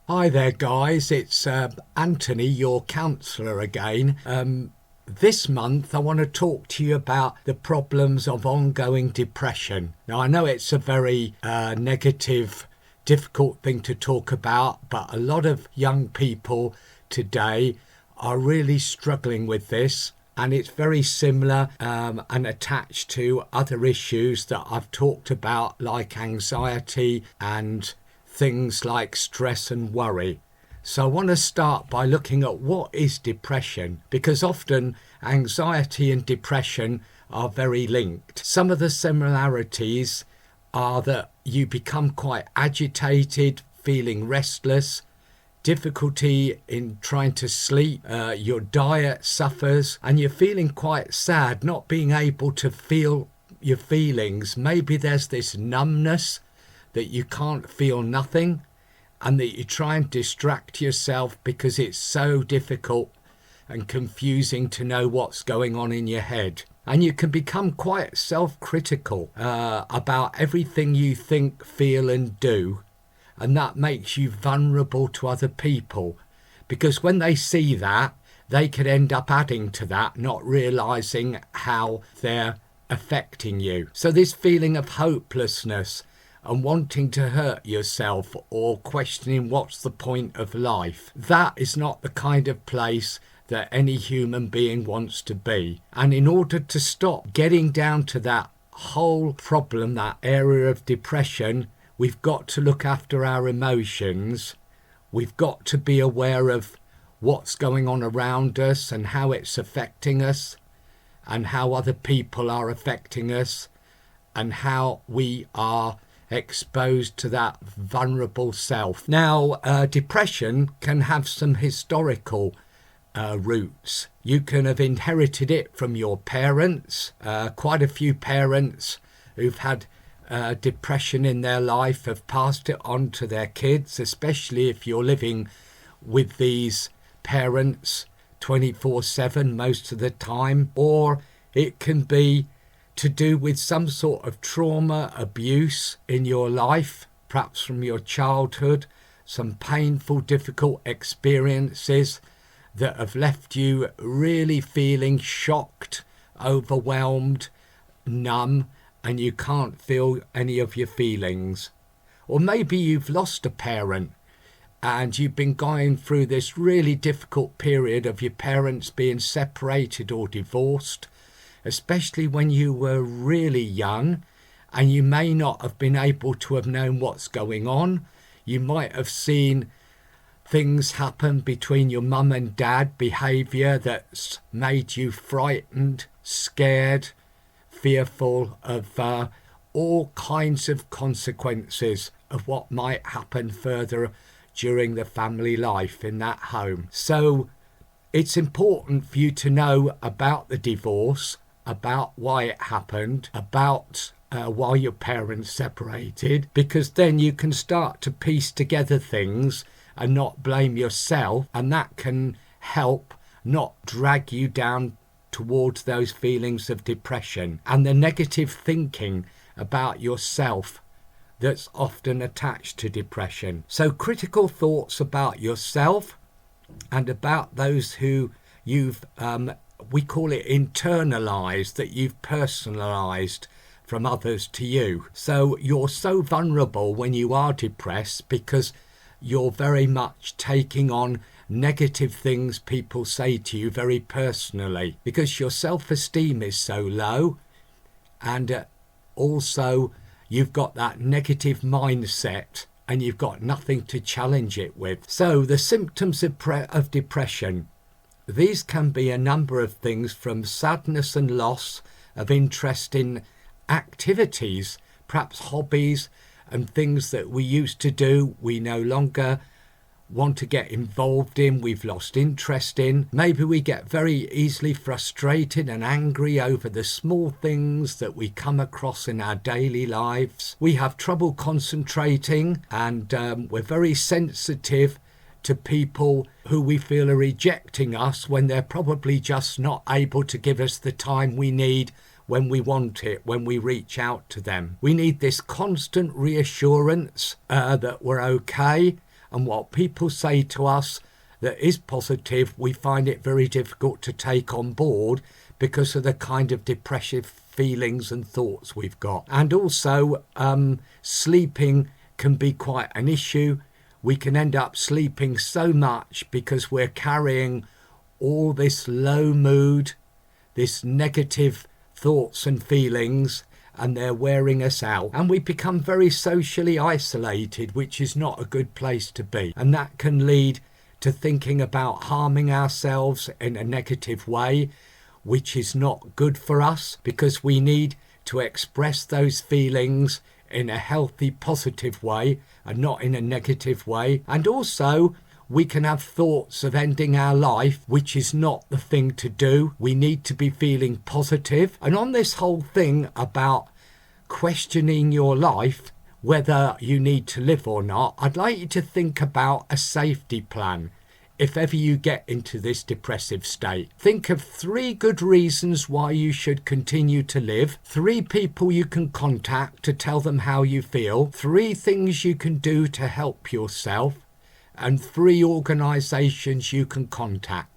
Hi there, guys. It's Anthony, your counsellor again. This month, I want to talk to you about the problems of ongoing depression. Now, I know it's a very negative, difficult thing to talk about, but a lot of young people today are really struggling with this. And it's very similar and attached to other issues that I've talked about, like anxiety and things like stress and worry. So I want to start by looking at what is depression, because often anxiety and depression are very linked. Some of the similarities are that you become quite agitated, feeling restless, difficulty in trying to sleep, your diet suffers, and you're feeling quite sad, not being able to feel your feelings. Maybe there's this numbness that you can't feel nothing, and that you try and distract yourself because it's so difficult and confusing to know what's going on in your head. And you can become quite self-critical about everything you think, feel and do, and that makes you vulnerable to other people, because when they see that, they could end up adding to that, not realising how they're affecting you. So this feeling of hopelessness and wanting to hurt yourself or questioning what's the point of life, that is not the kind of place that any human being wants to be. And in order to stop getting down to that whole problem, that area of depression, we've got to look after our emotions. We've got to be aware of what's going on around us and how it's affecting us, and how other people are affecting us, and how we are exposed to that vulnerable self. Now, depression can have some historical roots. You can have inherited it from your parents. Quite a few parents who've had depression in their life have passed it on to their kids, especially if you're living with these parents 24/7 most of the time. Or it can be to do with some sort of trauma, abuse in your life, perhaps from your childhood, some painful, difficult experiences that have left you really feeling shocked, overwhelmed, numb, and you can't feel any of your feelings. Or maybe you've lost a parent and you've been going through this really difficult period of your parents being separated or divorced, especially when you were really young, and you may not have been able to have known what's going on. You might have seen things happen between your mum and dad, behaviour that's made you frightened, scared, fearful of all kinds of consequences of what might happen further during the family life in that home. So it's important for you to know about the divorce, about why it happened, about why your parents separated, because then you can start to piece together things and not blame yourself, and that can help not drag you down towards those feelings of depression and the negative thinking about yourself that's often attached to depression. So critical thoughts about yourself and about those who you've we call it internalized, that you've personalized from others to you. So you're so vulnerable when you are depressed because you're very much taking on negative things people say to you very personally, because your self-esteem is so low, and also you've got that negative mindset and you've got nothing to challenge it with. So the symptoms of depression, these can be a number of things, from sadness and loss of interest in activities, perhaps hobbies and things that we used to do, we no longer want to get involved in, we've lost interest in. Maybe we get very easily frustrated and angry over the small things that we come across in our daily lives. We have trouble concentrating, and we're very sensitive to people who we feel are rejecting us when they're probably just not able to give us the time we need when we want it, when we reach out to them. We need this constant reassurance that we're okay, And what people say to us that is positive, we find it very difficult to take on board because of the kind of depressive feelings and thoughts we've got. And also, sleeping can be quite an issue. We can end up sleeping so much because we're carrying all this low mood, this negative thoughts and feelings, and they're wearing us out. And we become very socially isolated, which is not a good place to be. And that can lead to thinking about harming ourselves in a negative way, which is not good for us, because we need to express those feelings in a healthy, positive way and not in a negative way. And also, we can have thoughts of ending our life, which is not the thing to do. We need to be feeling positive. And on this whole thing about questioning your life, whether you need to live or not, I'd like you to think about a safety plan. If ever you get into this depressive state, think of 3 good reasons why you should continue to live, 3 people you can contact to tell them how you feel, 3 things you can do to help yourself, and 3 organisations you can contact.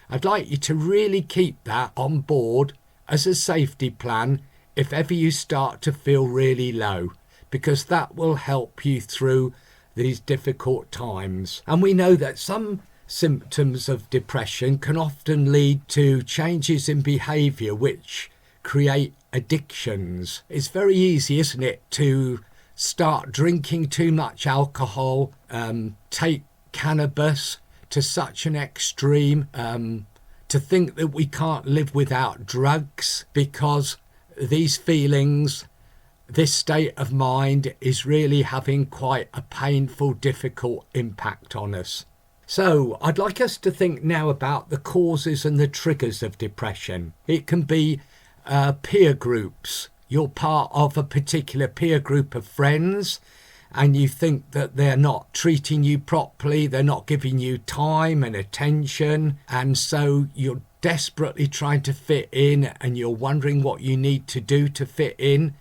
I'd like you to really keep that on board as a safety plan if ever you start to feel really low, because that will help you through these difficult times. And we know that some symptoms of depression can often lead to changes in behaviour which create addictions. It's very easy, isn't it, to start drinking too much alcohol, take cannabis to such an extreme, to think that we can't live without drugs, because these feelings, this state of mind is really having quite a painful, difficult impact on us. So I'd like us to think now about the causes and the triggers of depression. It can be peer groups. You're part of a particular peer group of friends and you think that they're not treating you properly, they're not giving you time and attention, and so you're desperately trying to fit in and you're wondering what you need to do to fit in.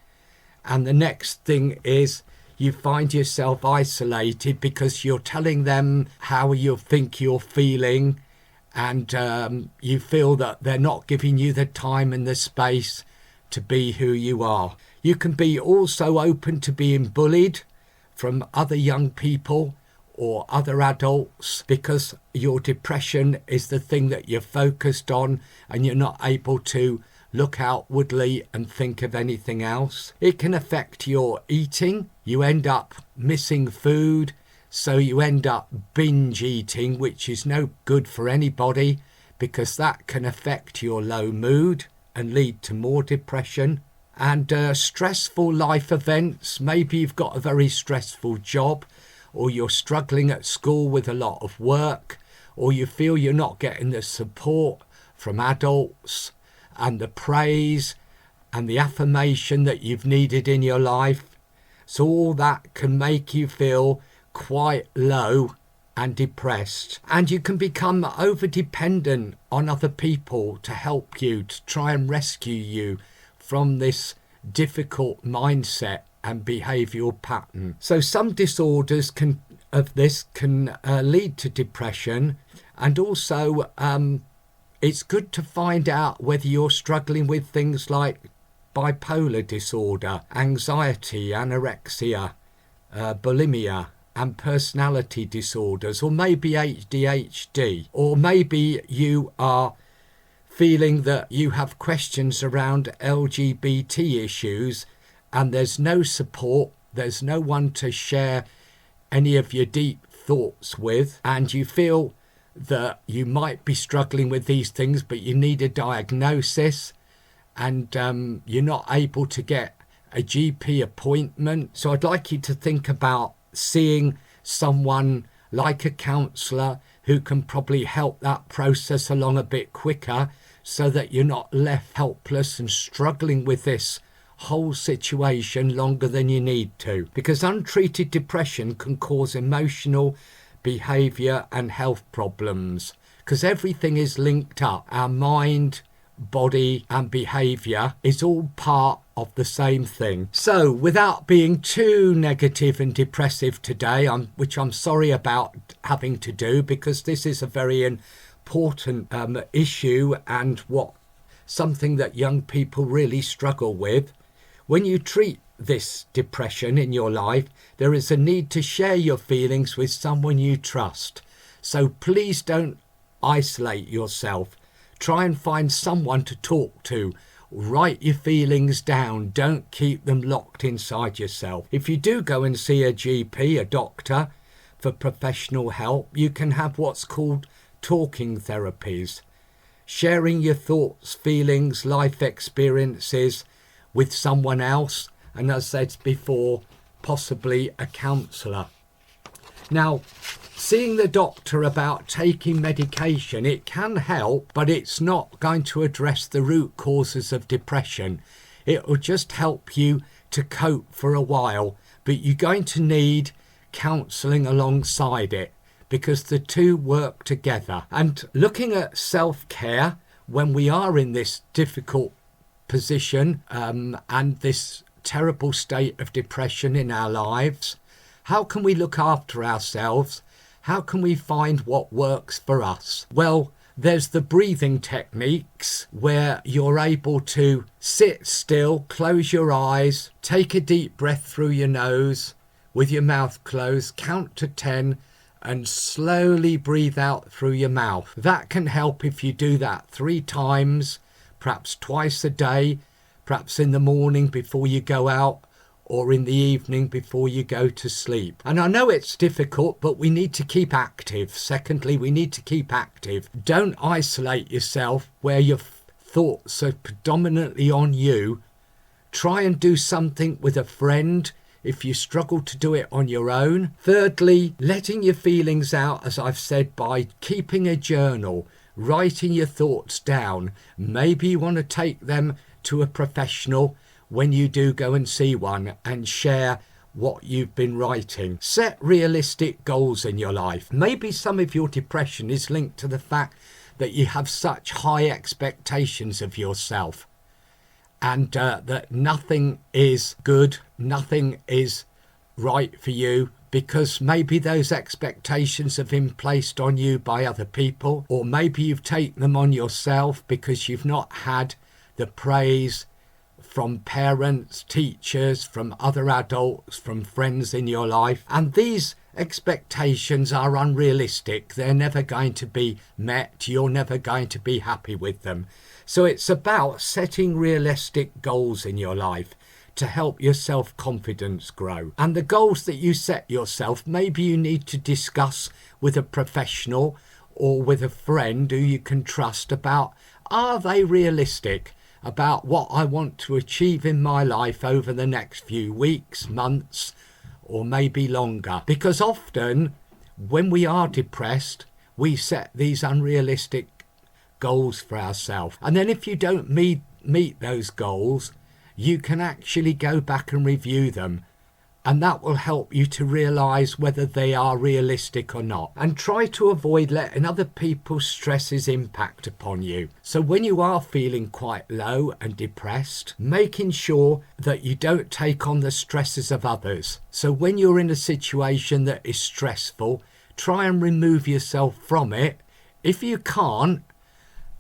And the next thing is you find yourself isolated because you're telling them how you think you're feeling, and you feel that they're not giving you the time and the space to be who you are. You can be also open to being bullied from other young people or other adults because your depression is the thing that you're focused on and you're not able to look outwardly and think of anything else. It can affect your eating. You end up missing food, so you end up binge eating, which is no good for anybody because that can affect your low mood and lead to more depression. And stressful life events. Maybe you've got a very stressful job, or you're struggling at school with a lot of work, or you feel you're not getting the support from adults and the praise and the affirmation that you've needed in your life. So all that can make you feel quite low and depressed. And you can become over-dependent on other people to help you, to try and rescue you from this difficult mindset and behavioural pattern. So some disorders can lead to depression, and also it's good to find out whether you're struggling with things like bipolar disorder, anxiety, anorexia, bulimia, and personality disorders, or maybe ADHD, or maybe you are feeling that you have questions around LGBT issues and there's no support, there's no one to share any of your deep thoughts with, and you feel that you might be struggling with these things but you need a diagnosis, and you're not able to get a GP appointment. So I'd like you to think about seeing someone like a counsellor who can probably help that process along a bit quicker, so that you're not left helpless and struggling with this whole situation longer than you need to. Because untreated depression can cause emotional, behaviour and health problems, because everything is linked up. Our mind, body and behaviour is all part of the same thing. So without being too negative and depressive today, which I'm sorry about having to do, because this is a very important issue and something that young people really struggle with. When you treat this depression in your life, there is a need to share your feelings with someone you trust. So please don't isolate yourself. Try and find someone to talk to. Write your feelings down. Don't keep them locked inside yourself. If you do go and see a GP, a doctor, for professional help, you can have what's called talking therapies. Sharing your thoughts, feelings, life experiences with someone else, and as I said before, possibly a counsellor. Now, seeing the doctor about taking medication, it can help, but it's not going to address the root causes of depression. It will just help you to cope for a while, but you're going to need counselling alongside it, because the two work together. And looking at self-care when we are in this difficult position and this terrible state of depression in our lives, how can we look after ourselves? How can we find what works for us? Well, there's the breathing techniques where you're able to sit still, close your eyes, take a deep breath through your nose with your mouth closed, count to 10 and slowly breathe out through your mouth. That can help if you do that 3 times, perhaps twice a day, perhaps in the morning before you go out, or in the evening before you go to sleep. And I know it's difficult, but we need to keep active. Secondly, we need to keep active. Don't isolate yourself where your thoughts are predominantly on you. Try and do something with a friend if you struggle to do it on your own. Thirdly, letting your feelings out, as I've said, by keeping a journal, writing your thoughts down. Maybe you want to take them to a professional when you do go and see one and share what you've been writing. Set realistic goals in your life. Maybe some of your depression is linked to the fact that you have such high expectations of yourself, and that nothing is good, nothing is right for you, because maybe those expectations have been placed on you by other people, or maybe you've taken them on yourself because you've not had the praise from parents, teachers, from other adults, from friends in your life. And these expectations are unrealistic. They're never going to be met. You're never going to be happy with them. So it's about setting realistic goals in your life to help your self-confidence grow. And the goals that you set yourself, maybe you need to discuss with a professional or with a friend who you can trust about, are they realistic about what I want to achieve in my life over the next few weeks, months, or maybe longer? Because often when we are depressed, we set these unrealistic goals for ourselves. And then if you don't meet those goals, you can actually go back and review them. And that will help you to realise whether they are realistic or not. And try to avoid letting other people's stresses impact upon you. So when you are feeling quite low and depressed, making sure that you don't take on the stresses of others. So when you're in a situation that is stressful, try and remove yourself from it. If you can't,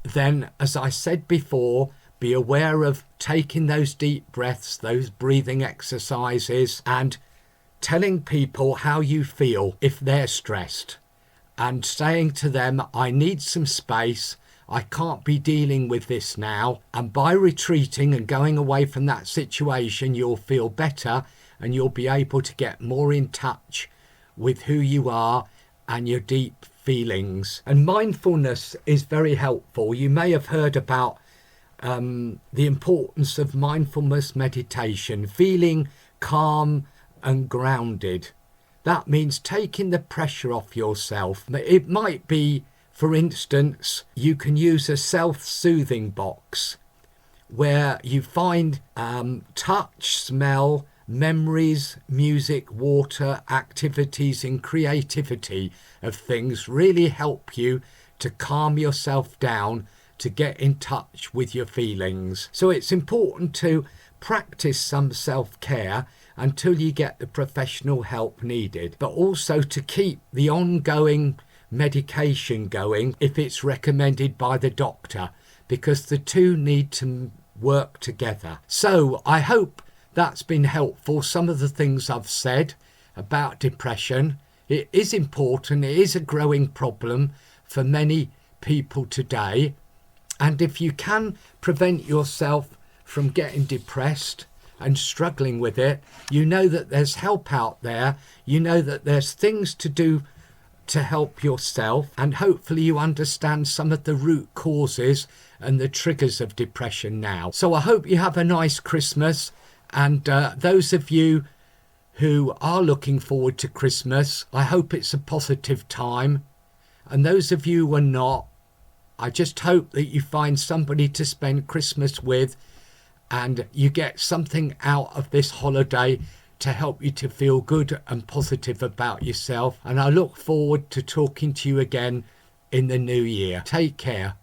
then, as I said before, be aware of taking those deep breaths, those breathing exercises, and telling people how you feel if they're stressed, and saying to them, I need some space, I can't be dealing with this now. And by retreating and going away from that situation, you'll feel better and you'll be able to get more in touch with who you are and your deep feelings. And mindfulness is very helpful. You may have heard about the importance of mindfulness meditation, feeling calm and grounded. That means taking the pressure off yourself. It might be, for instance, you can use a self-soothing box where you find touch, smell, memories, music, water, activities and creativity of things really help you to calm yourself down, to get in touch with your feelings. So it's important to practice some self-care until you get the professional help needed, but also to keep the ongoing medication going if it's recommended by the doctor, because the two need to work together. So I hope that's been helpful. Some of the things I've said about depression, it is important, it is a growing problem for many people today, and if you can prevent yourself from getting depressed and struggling with it, you know that there's help out there, you know that there's things to do to help yourself, and hopefully you understand some of the root causes and the triggers of depression now. So I hope you have a nice Christmas, and those of you who are looking forward to Christmas, I hope it's a positive time, and those of you who are not, I just hope that you find somebody to spend Christmas with and you get something out of this holiday to help you to feel good and positive about yourself. And I look forward to talking to you again in the new year. Take care.